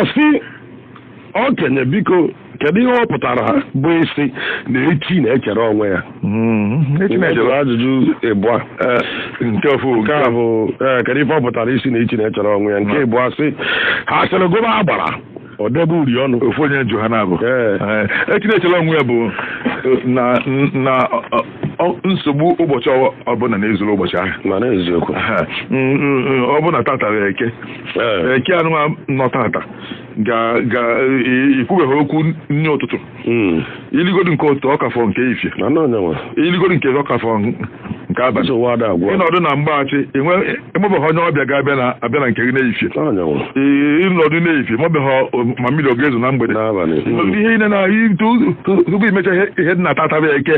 ọsị okenye biko kedu ihe ọ pụtara bụ isi na echi na-echere onwe ya echi na-echere ajụjụ ịbụa nke ofu nke a bụ kedu ihe ọ pụtara isi na echi na-echere onwe ya nke ịbụa sị ha sịrị gụba agbara ọ debe uri ọnụ ofu onye nju ha na-abụ echi na-echere onwe ya bụ na nsogbu ụbọchị ọbụla na-ezuru ụbọchị ahụ mana eziokwu ọ bụ na tata eke anụma nọ tata ikwubeghị okwu nri ụtụtụ iligodo nke ụtụ ọkafọ nke ifie iligodo nke ọkafọ nke abalị ịnọdụ na mgbaghachi enwebeghị onye ọbịa ga-abịa na nke gị n'efie ịnọdụ n'efie mebeghị ma mmiri ọ ga-ezo na mgbede ihe ine na tupu imecha ihe dị na tata bụ eke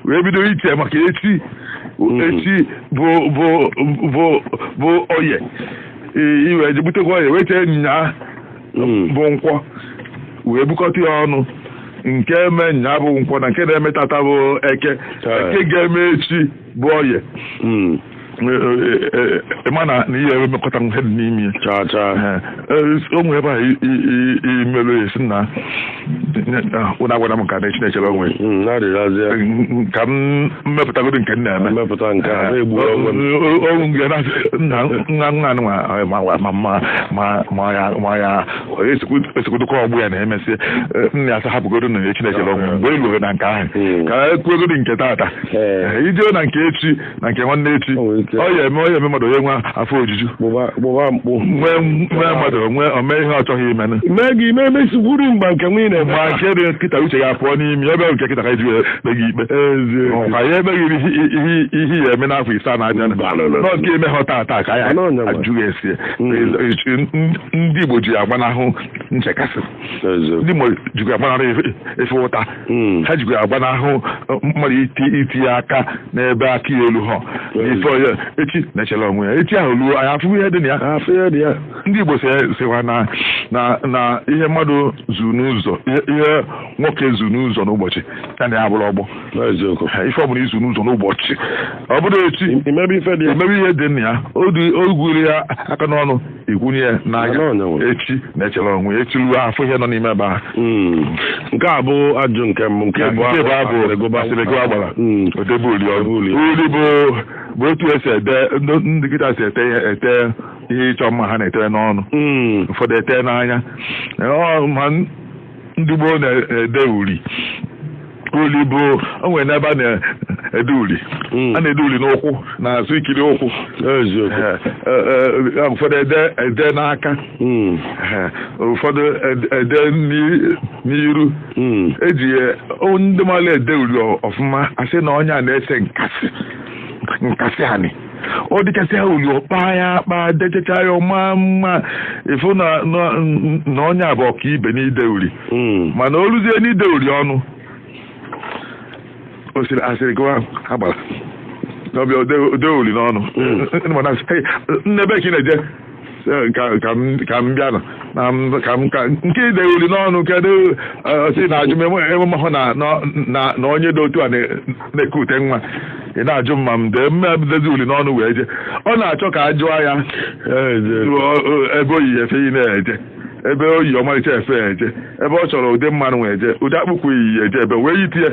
wee bido iche maka echi bụ oye iwe jibutekwa oye wee chee nya bụ nkwọ wee bukọta ya ọnụ nke eme nya bụ nkwọ na nke na-eme tata bụ eke ga-eme echi bụ oye mana na ihe emekọta ihe dị n'ime o nwere ebe a imerụ esi na ụna agwara m ka na echi na-echere onwe ka m mmepụtagoro nke m na-eme ma ya esekwudokọ ọgbụ ya na-emesị nna ya asa hapụgoro na echi na-echere onwe mgbe e lụrụ na nke ahụ ka ekwuegoro nke tata ijeo na nke echi na nke nwanne echi ọ ya eme mmadụ onye nwa afọ ojuju nwee mmadụ omee ihe ọ chọghị imenụ memesigwuru mgba nke nwunye na-eme ma nke dị nkịta uche ya pụọ n'imi ebe nke nkịta ka eji ekpe gị ikpe ka ya emeghị ihe ya eme n'afọ ise na-abịa nọ nke eme ha taa ka ya ajụghị esi ndị Igbo ji agbanahụ nchekasị ndị Igbo jikwa agbanahụ efe ụta ha jikwa agbanahụ mmadụ itinye aka n'ebe aka ya elu ha echi na-echere onwe ya echi ahụ ruo anyị afụ ihe dị na ya ndị Igbo sịkwa na ihe mmadụ zu n'ụzọ ihe nwoke zu n'ụzọ n'ụbọchị ya na ya bụrụ ọgbọ ife ọ bụla izu n'ụzọ n'ụbọchị ọ bụrụ echi imebe ihe dị na ya o gwuru ya aka n'ọnụ ikwunye ya n'anya echi na-echere onwe ya echi ruo afọ ihe nọ n'ime ebe ahụ nke a bụ ajụ nke mbụ nke bụ asịrịgo agbara odebe uri bụ otu esi ede ndị nkịta si ete ihe ịchọ mma ha na-etere n'ọnụ ụfọdụ ete n'anya ma ndị gboo na-ede uri bụ o nwere n'ebe a na-ede uri a na-ede uri n'ụkwụ na azụ ikiri ụkwụ ụfọdụ ede n'aka ụfọdụ ede n'iru eji ndị mmadụ ede uri ọfụma asị na onye a na-ese nkasị anị ọ dịkasị ha uli ọkpa ya akpa dechacha ya ọma mma ịfụ na onye abụ ọka ibe n'ide uri mana o ruzie n'ide uri ọnụ osiri asịrị gụwa agbara n'ọbịa ode uri n'ọnụ nnebe ka ị na-eje ka m bịa nke ide uri n'ọnụ kedu osi na-ajụ m emume hụ na onye dị otu a na-eke ute nwa ị na-ajụ mma m dee mmedezi uli n'ọnụ wee je ọ na-achọ ka a jụọ ya ebe oyi efe ị na-eje ebe oyi ọmalịcha efe eje ebe ọ chọrọ ụdị mmanụ wee je ụdị akpụkpọ iyi eje ebe wee yitie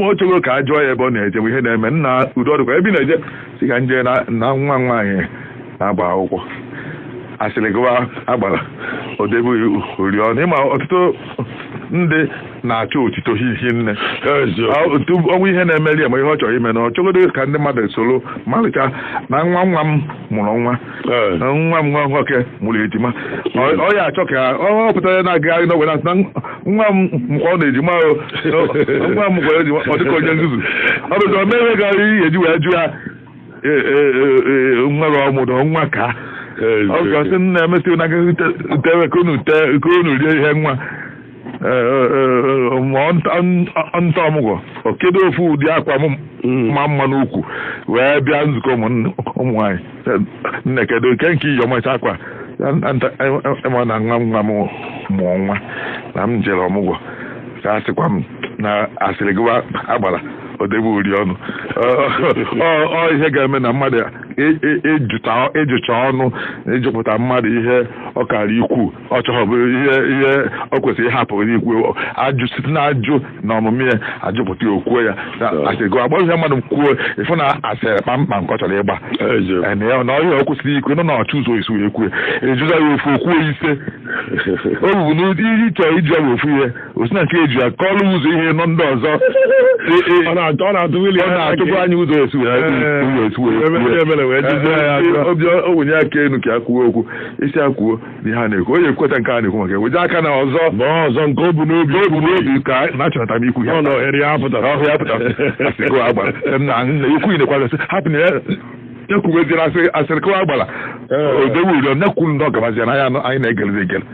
o chọrọ ka a jụọ ya ebe ọ na-eje bụ ihe na-eme nna ụdị ọdụkwa ebe ị na-eje si ka nje na nwa nwaanyị na-agba akwụkwọ asịrị gụwa agbara odebe oriọna ịma ọtụtụ ndị na-achọ otito hihi nne ọnwụ ihe na-emeri eme ihe ọ chọrọ ime na ọ chọgodo ka ndị mmadụ soro malịcha na nwa m mụrụ nwa nwa m nwa nwoke mụrụ ejima ọ ya achọ ka ọ pụtara na-agagharị n'ogbe na nwa m ọ na-ejima nwa m gwara ejima ọ dịka onye nzuzu ọ bụzi o mere gara ihe eji wee jụ ya nwere ọmụdụ nwa ka ọ gasị na-emesị na tewe ka unu rie ihe nwa nta ọmụgwọ kedu ofu ụdị akwa ma mma n'ukwu wee bịa nzukọ ụmụ nwaanyị nne kedu nke iyi ọmacha akwa ma na nwa m mụọ nwa na m jere ọmụgwọ ka a sịkwa m na asịrị gịwa agbara odebe uri ọnụ ọ ihe ga-eme na mmadụ ịjụcha ọnụ ịjụpụta mmadụ ihe ọ kara ikwu ọ chọrọ bụ ihe ọ kwesịrị ịhapụ n'ikwu site na ajụ na ọmụmụ ya ajụpụta ya okwuo ya asịgo agba ihe mmadụ kwuo ịfụ na asịrị kpamkpam nke ọ chọrọ ịgba na ọhịa ọ kwesịrị ikwe nọ na ọchụ ụzọ esi wee kwue ejụza ya ofu okwuo ise o bụ n'ụdị ihe ịchọrọ iju ya bụ ofu ihe osi na nke eji ya kọọlụ ụzọ ihe nọ ndị ọzọ ọ na-atụkwa anyị ụzọ esi owenye aka enu ka ya kwuo okwu isi akwuo n'ihe a na-ekwu onye ekweta nke a na-ekwu maka weje aka na ọzọ nke o bu n'obi ka na-achọta m ikwu ya asịgo agbara ikwu inekwasị hapụ na ya ekwuweziri asịrị kọwa agbara odewe uri ọ na-ekwuru ndị ọgabazia na anyị na-egelezi egele